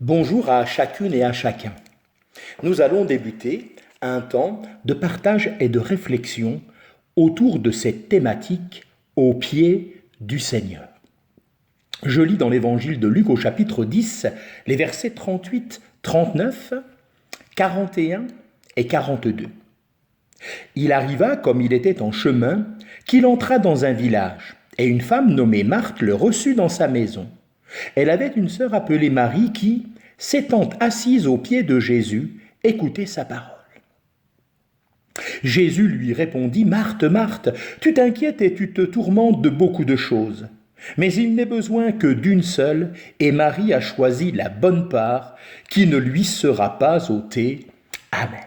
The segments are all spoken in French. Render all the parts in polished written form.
Bonjour à chacune et à chacun. Nous allons débuter un temps de partage et de réflexion autour de cette thématique au pied du Seigneur. Je lis dans l'évangile de Luc au chapitre 10 les versets 38, 39, 41 et 42. Il arriva, comme il était en chemin, qu'il entra dans un village, et une femme nommée Marthe le reçut dans sa maison. Elle avait une sœur appelée Marie qui, s'étant assise aux pieds de Jésus, écoutait sa parole. Jésus lui répondit, « Marthe, Marthe, tu t'inquiètes et tu te tourmentes de beaucoup de choses. Mais il n'est besoin que d'une seule, et Marie a choisi la bonne part, qui ne lui sera pas ôtée. Amen. »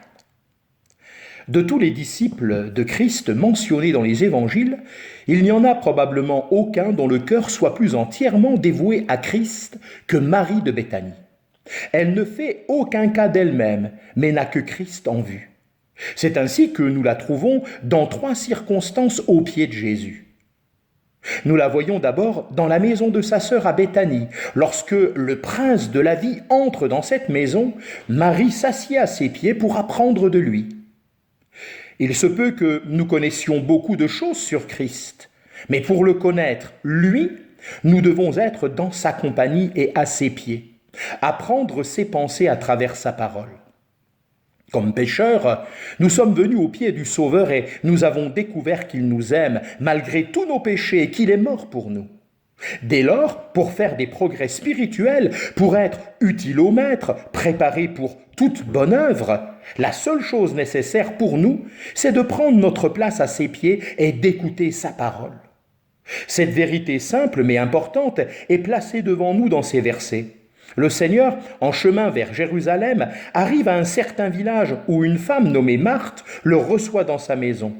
De tous les disciples de Christ mentionnés dans les évangiles, il n'y en a probablement aucun dont le cœur soit plus entièrement dévoué à Christ que Marie de Béthanie. Elle ne fait aucun cas d'elle-même, mais n'a que Christ en vue. C'est ainsi que nous la trouvons dans 3 circonstances au pied de Jésus. Nous la voyons d'abord dans la maison de sa sœur à Béthanie. Lorsque le prince de la vie entre dans cette maison, Marie s'assied à ses pieds pour apprendre de lui. Il se peut que nous connaissions beaucoup de choses sur Christ, mais pour le connaître, lui, nous devons être dans sa compagnie et à ses pieds, apprendre ses pensées à travers sa parole. Comme pécheurs, nous sommes venus aux pieds du Sauveur et nous avons découvert qu'il nous aime malgré tous nos péchés et qu'il est mort pour nous. Dès lors, pour faire des progrès spirituels, pour être utile au Maître, préparé pour toute bonne œuvre, la seule chose nécessaire pour nous, c'est de prendre notre place à ses pieds et d'écouter sa parole. Cette vérité simple mais importante est placée devant nous dans ces versets. Le Seigneur, en chemin vers Jérusalem, arrive à un certain village où une femme nommée Marthe le reçoit dans sa maison.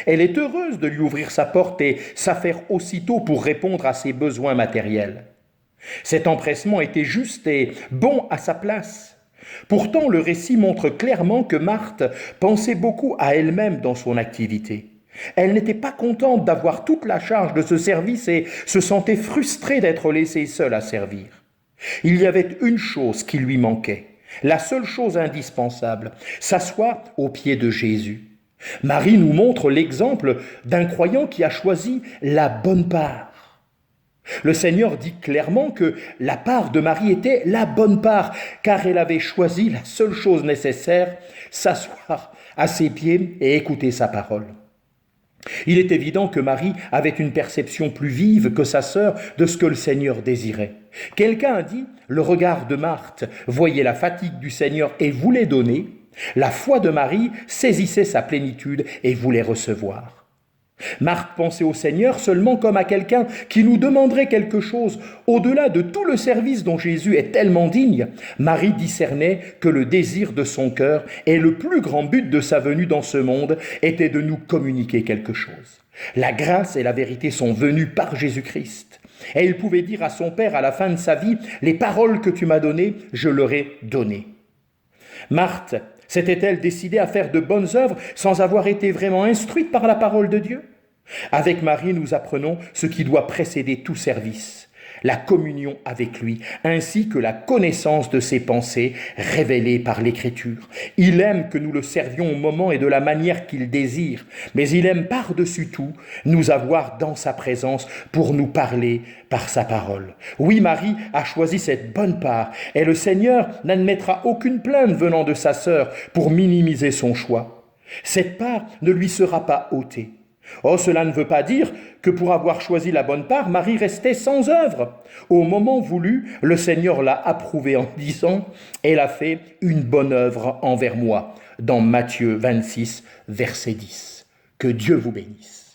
Elle est heureuse de lui ouvrir sa porte et s'affaire aussitôt pour répondre à ses besoins matériels. Cet empressement était juste et bon à sa place. Pourtant, le récit montre clairement que Marthe pensait beaucoup à elle-même dans son activité. Elle n'était pas contente d'avoir toute la charge de ce service et se sentait frustrée d'être laissée seule à servir. Il y avait une chose qui lui manquait, la seule chose indispensable, s'asseoir aux pieds de Jésus. Marie nous montre l'exemple d'un croyant qui a choisi la bonne part. Le Seigneur dit clairement que la part de Marie était la bonne part, car elle avait choisi la seule chose nécessaire, s'asseoir à ses pieds et écouter sa parole. Il est évident que Marie avait une perception plus vive que sa sœur de ce que le Seigneur désirait. Quelqu'un a dit, le regard de Marthe voyait la fatigue du Seigneur et voulait donner, la foi de Marie saisissait sa plénitude et voulait recevoir. Marthe pensait au Seigneur seulement comme à quelqu'un qui nous demanderait quelque chose. Au-delà de tout le service dont Jésus est tellement digne, Marie discernait que le désir de son cœur et le plus grand but de sa venue dans ce monde était de nous communiquer quelque chose. La grâce et la vérité sont venues par Jésus-Christ. Et il pouvait dire à son Père à la fin de sa vie, « Les paroles que tu m'as données, je leur ai données. » Marthe s'était-elle décidée à faire de bonnes œuvres sans avoir été vraiment instruite par la parole de Dieu? Avec Marie, nous apprenons ce qui doit précéder tout service, la communion avec lui, ainsi que la connaissance de ses pensées révélées par l'Écriture. Il aime que nous le servions au moment et de la manière qu'il désire, mais il aime par-dessus tout nous avoir dans sa présence pour nous parler par sa parole. Oui, Marie a choisi cette bonne part, et le Seigneur n'admettra aucune plainte venant de sa sœur pour minimiser son choix. Cette part ne lui sera pas ôtée. Oh, cela ne veut pas dire que pour avoir choisi la bonne part, Marie restait sans œuvre. Au moment voulu, le Seigneur l'a approuvée en disant « Elle a fait une bonne œuvre envers moi » dans Matthieu 26, verset 10. Que Dieu vous bénisse.